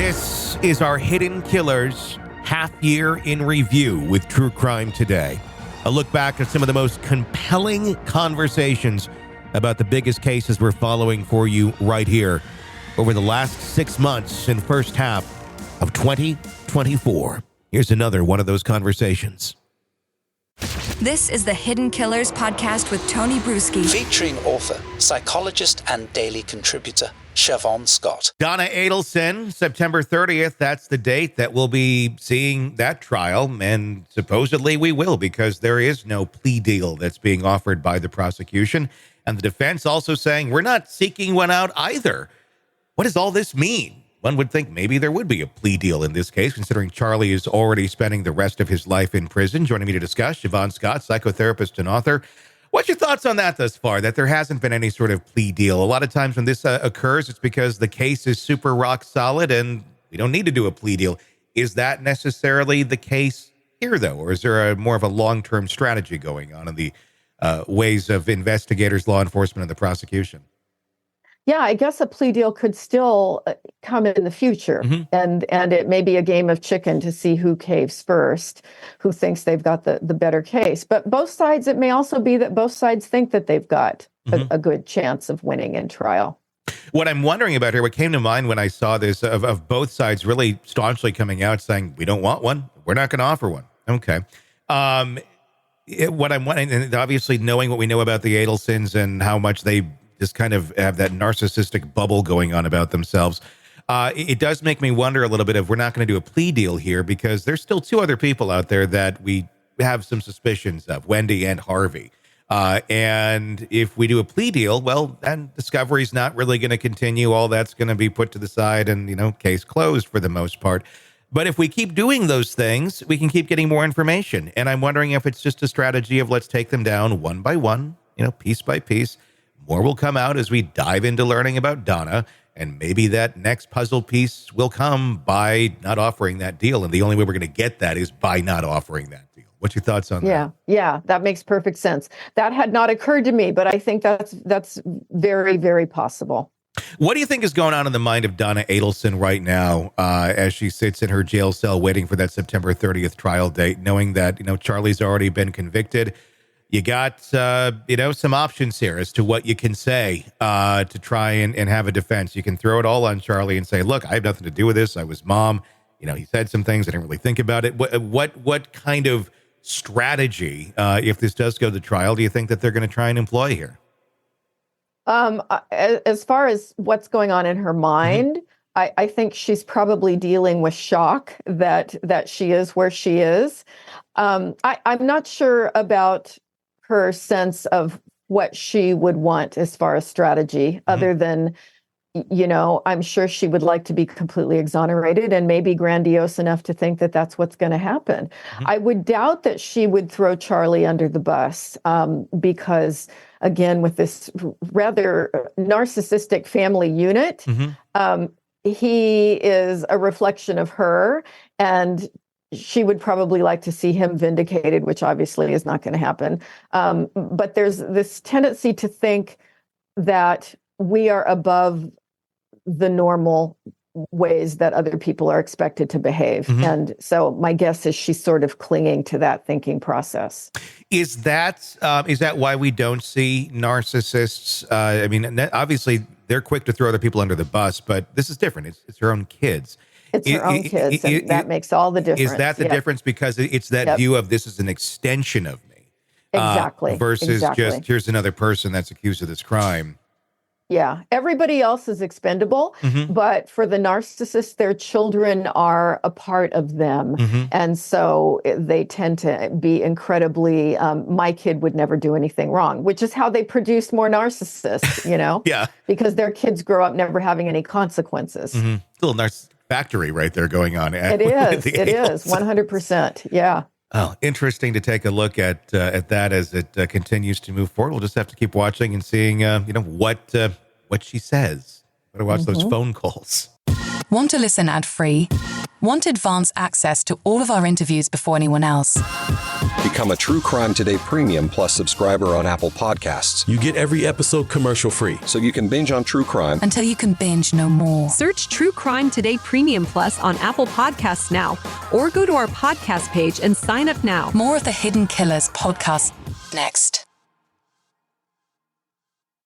This is our Hidden Killers half year in review with True Crime Today. A look back at some of the most compelling conversations about the biggest cases we're following for you right here over the last 6 months and first half of 2024. Here's another one of those conversations. This is the Hidden Killers podcast with Tony Brueski. Featuring author, psychologist, and daily contributor, Siobhan Scott. Donna Adelson, September 30th. That's the date that we'll be seeing that trial. And supposedly we will, because there is no plea deal that's being offered by the prosecution. And the defense also saying we're not seeking one out either. What does all this mean? One would think maybe there would be a plea deal in this case, considering Charlie is already spending the rest of his life in prison. Joining me to discuss, Siobhan Scott, psychotherapist and author. What's your thoughts on that thus far, that there hasn't been any sort of plea deal? A lot of times when this occurs, it's because the case is super rock solid and we don't need to do a plea deal. Is that necessarily the case here, though? Or is there more of a long-term strategy going on in the ways of investigators, law enforcement, and the prosecution? Yeah, I guess a plea deal could still come in the future. Mm-hmm. And it may be a game of chicken to see who caves first, who thinks they've got the better case. But both sides, it may also be that both sides think that they've got a good chance of winning in trial. What I'm wondering about here, what came to mind when I saw this, of both sides really staunchly coming out saying, we don't want one, we're not going to offer one. Okay. What I'm wondering, and obviously knowing what we know about the Adelsons and how much they just kind of have that narcissistic bubble going on about themselves. It does make me wonder a little bit if we're not going to do a plea deal here, because there's still two other people out there that we have some suspicions of, Wendy and Harvey. And if we do a plea deal, well, then discovery's not really going to continue. All that's going to be put to the side and, case closed for the most part. But if we keep doing those things, we can keep getting more information. And I'm wondering if it's just a strategy of let's take them down one by one, piece by piece. More will come out as we dive into learning about Donna, and maybe that next puzzle piece will come by not offering that deal. And the only way we're going to get that is by not offering that deal. What's your thoughts on that? Yeah, that makes perfect sense. That had not occurred to me, but I think that's very, very possible. What do you think is going on in the mind of Donna Adelson right now as she sits in her jail cell waiting for that September 30th trial date, knowing that, Charlie's already been convicted? You got, some options here as to what you can say to try and have a defense. You can throw it all on Charlie and say, look, I have nothing to do with this. I was mom. He said some things. I didn't really think about it. What kind of strategy, if this does go to trial, do you think that they're going to try and employ here? As far as what's going on in her mind, I think she's probably dealing with shock that she is where she is. I'm not sure about her sense of what she would want as far as strategy, other than, I'm sure she would like to be completely exonerated and maybe grandiose enough to think that that's what's going to happen. I would doubt that she would throw Charlie under the bus because, again, with this rather narcissistic family unit, he is a reflection of her, and she would probably like to see him vindicated, which obviously is not going to happen. But there's this tendency to think that we are above the normal ways that other people are expected to behave. And so my guess is she's sort of clinging to that thinking process. Is that why we don't see narcissists? Obviously they're quick to throw other people under the bus, but this is different. It's her own kids. It's her own kids, and that makes all the difference. Is that the difference? Because it's that view of this is an extension of me. Exactly. Versus just, here's another person that's accused of this crime. Yeah. Everybody else is expendable, but for the narcissist, their children are a part of them. And so they tend to be incredibly, my kid would never do anything wrong, which is how they produce more narcissists, Yeah. Because their kids grow up never having any consequences. Little narcissist factory right there going on. It is 100%. Yeah. Oh, interesting to take a look at that as it continues to move forward. We'll just have to keep watching and seeing, what she says. Gotta watch those phone calls. Want to listen ad-free? Want advanced access to all of our interviews before anyone else? Become a True Crime Today Premium Plus subscriber on Apple Podcasts. You get every episode commercial-free. So you can binge on true crime Until you can binge no more. Search True Crime Today Premium Plus on Apple Podcasts now, or go to our podcast page and sign up now. More of the Hidden Killers podcast next.